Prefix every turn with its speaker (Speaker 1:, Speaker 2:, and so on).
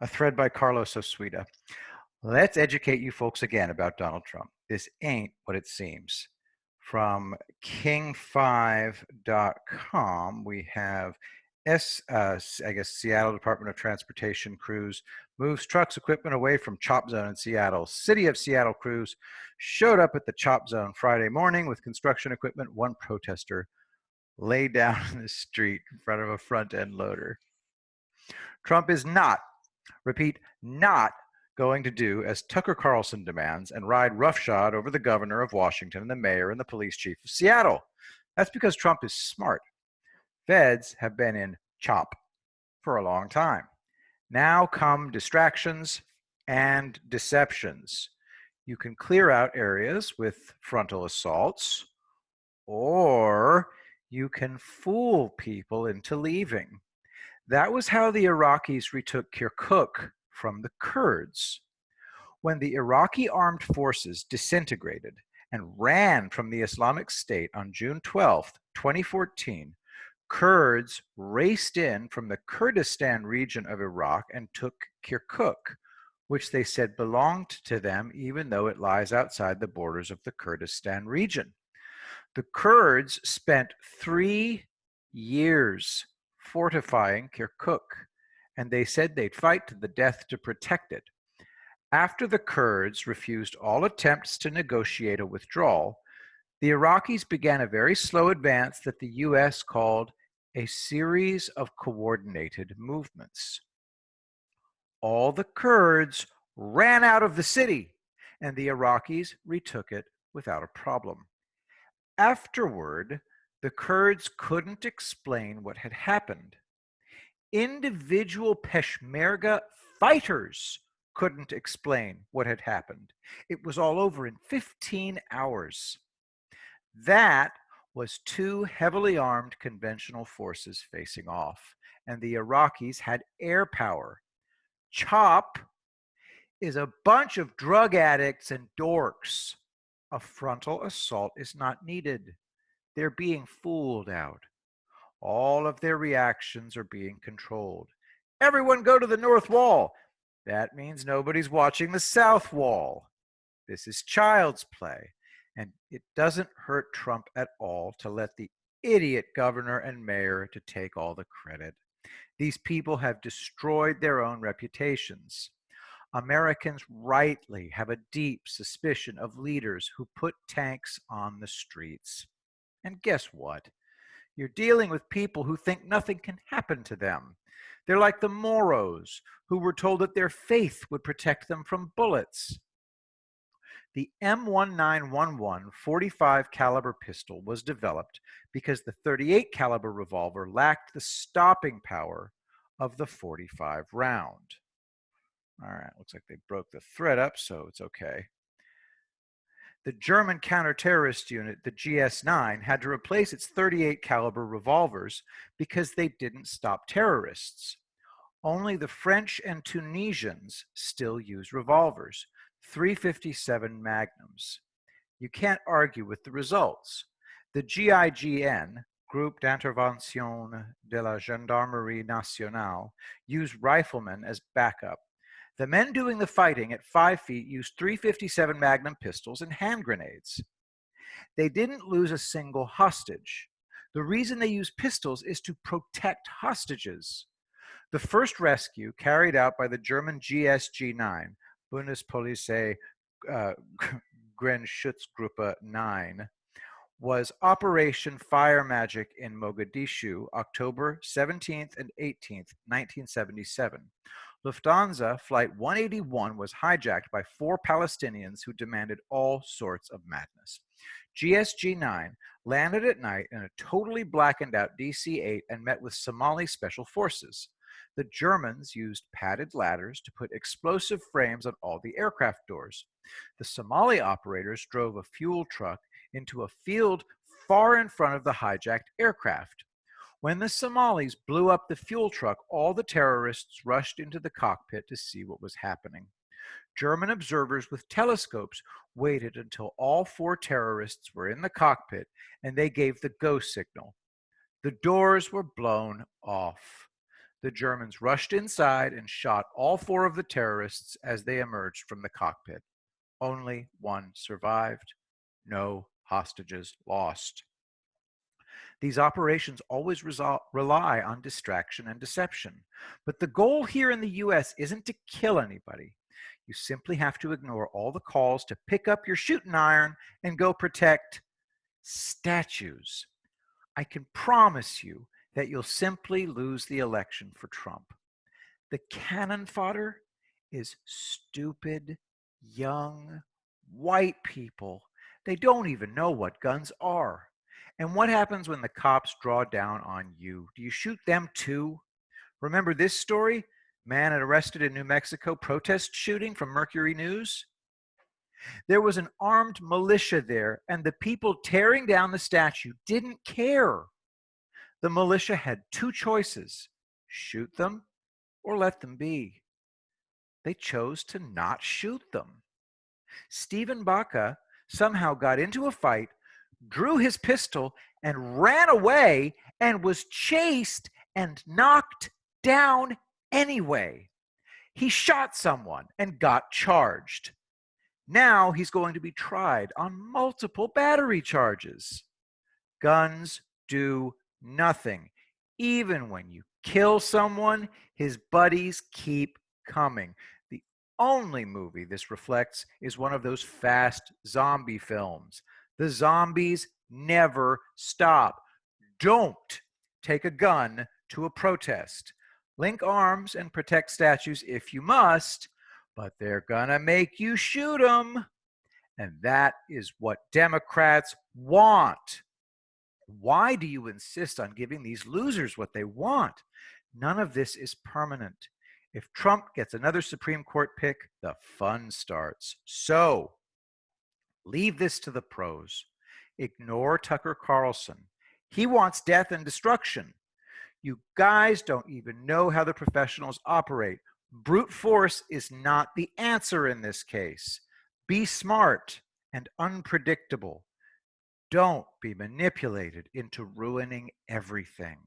Speaker 1: A thread by Carlos Osuita. Let's educate you folks again about Donald Trump. This ain't what it seems. From king5.com, we have Seattle Department of Transportation crews moves trucks equipment away from chop zone in Seattle. City of Seattle crews showed up at the chop zone Friday morning with construction equipment. One protester lay down in the street in front of a front end loader. Trump is not, repeat, not going to do as Tucker Carlson demands and ride roughshod over the governor of Washington and the mayor and the police chief of Seattle. That's because Trump is smart. Feds have been in CHOP for a long time. Now come distractions and deceptions. You can clear out areas with frontal assaults, or you can fool people into leaving. That was how the Iraqis retook Kirkuk from the Kurds. When the Iraqi armed forces disintegrated and ran from the Islamic State on June 12, 2014, Kurds raced in from the Kurdistan region of Iraq and took Kirkuk, which they said belonged to them even though it lies outside the borders of the Kurdistan region. The Kurds spent 3 years fortifying Kirkuk, and they said they'd fight to the death to protect it. After the Kurds refused all attempts to negotiate a withdrawal, the Iraqis began a very slow advance that the US called a series of coordinated movements. All the Kurds ran out of the city, and the Iraqis retook it without a problem. Afterward, the Kurds couldn't explain what had happened. Individual Peshmerga fighters couldn't explain what had happened. It was all over in 15 hours. That was 2 heavily armed conventional forces facing off, and the Iraqis had air power. CHOP is a bunch of drug addicts and dorks. A frontal assault is not needed. They're being fooled out. All of their reactions are being controlled. Everyone go to the north wall. That means nobody's watching the south wall. This is child's play, and it doesn't hurt Trump at all to let the idiot governor and mayor to take all the credit. These people have destroyed their own reputations. Americans rightly have a deep suspicion of leaders who put tanks on the streets. And guess what? You're dealing with people who think nothing can happen to them. They're like the Moros, who were told that their faith would protect them from bullets. The M1911 45 caliber pistol was developed because the 38 caliber revolver lacked the stopping power of the 45 round. All right, looks like they broke the thread up, so it's okay. The German counter-terrorist unit, the GS9, had to replace its 38 caliber revolvers because they didn't stop terrorists. Only the French and Tunisians still use revolvers, 357 Magnums. You can't argue with the results. The GIGN, Groupe d'Intervention de la Gendarmerie Nationale, used riflemen as backup. The men doing the fighting at 5 feet used 357 Magnum pistols and hand grenades. They didn't lose a single hostage. The reason they use pistols is to protect hostages. The first rescue carried out by the German GSG-9, Bundespolizei Grenzschutzgruppe 9, was Operation Fire Magic in Mogadishu, October 17th and 18th, 1977. Lufthansa Flight 181 was hijacked by 4 Palestinians who demanded all sorts of madness. GSG-9 landed at night in a totally blackened out DC-8 and met with Somali special forces. The Germans used padded ladders to put explosive frames on all the aircraft doors. The Somali operators drove a fuel truck into a field far in front of the hijacked aircraft. When the Somalis blew up the fuel truck, all the terrorists rushed into the cockpit to see what was happening. German observers with telescopes waited until all 4 terrorists were in the cockpit, and they gave the go signal. The doors were blown off. The Germans rushed inside and shot all 4 of the terrorists as they emerged from the cockpit. Only one survived. No hostages lost. These operations always rely on distraction and deception. But the goal here in the US isn't to kill anybody. You simply have to ignore all the calls to pick up your shooting iron and go protect statues. I can promise you that you'll simply lose the election for Trump. The cannon fodder is stupid, young, white people. They don't even know what guns are. And what happens when the cops draw down on you? Do you shoot them too? Remember this story? Man arrested in New Mexico protest shooting from Mercury News? There was an armed militia there, and the people tearing down the statue didn't care. The militia had 2 choices: shoot them or let them be. They chose to not shoot them. Stephen Baca somehow got into a fight, drew his pistol, and ran away, and was chased and knocked down anyway. He shot someone and got charged. Now he's going to be tried on multiple battery charges. Guns do nothing. Even when you kill someone, his buddies keep coming. The only movie this reflects is one of those fast zombie films. The zombies never stop. Don't take a gun to a protest. Link arms and protect statues if you must, but they're gonna make you shoot them. And that is what Democrats want. Why do you insist on giving these losers what they want? None of this is permanent. If Trump gets another Supreme Court pick, the fun starts. So, leave this to the pros. Ignore Tucker Carlson. He wants death and destruction. You guys don't even know how the professionals operate. Brute force is not the answer in this case. Be smart and unpredictable. Don't be manipulated into ruining everything.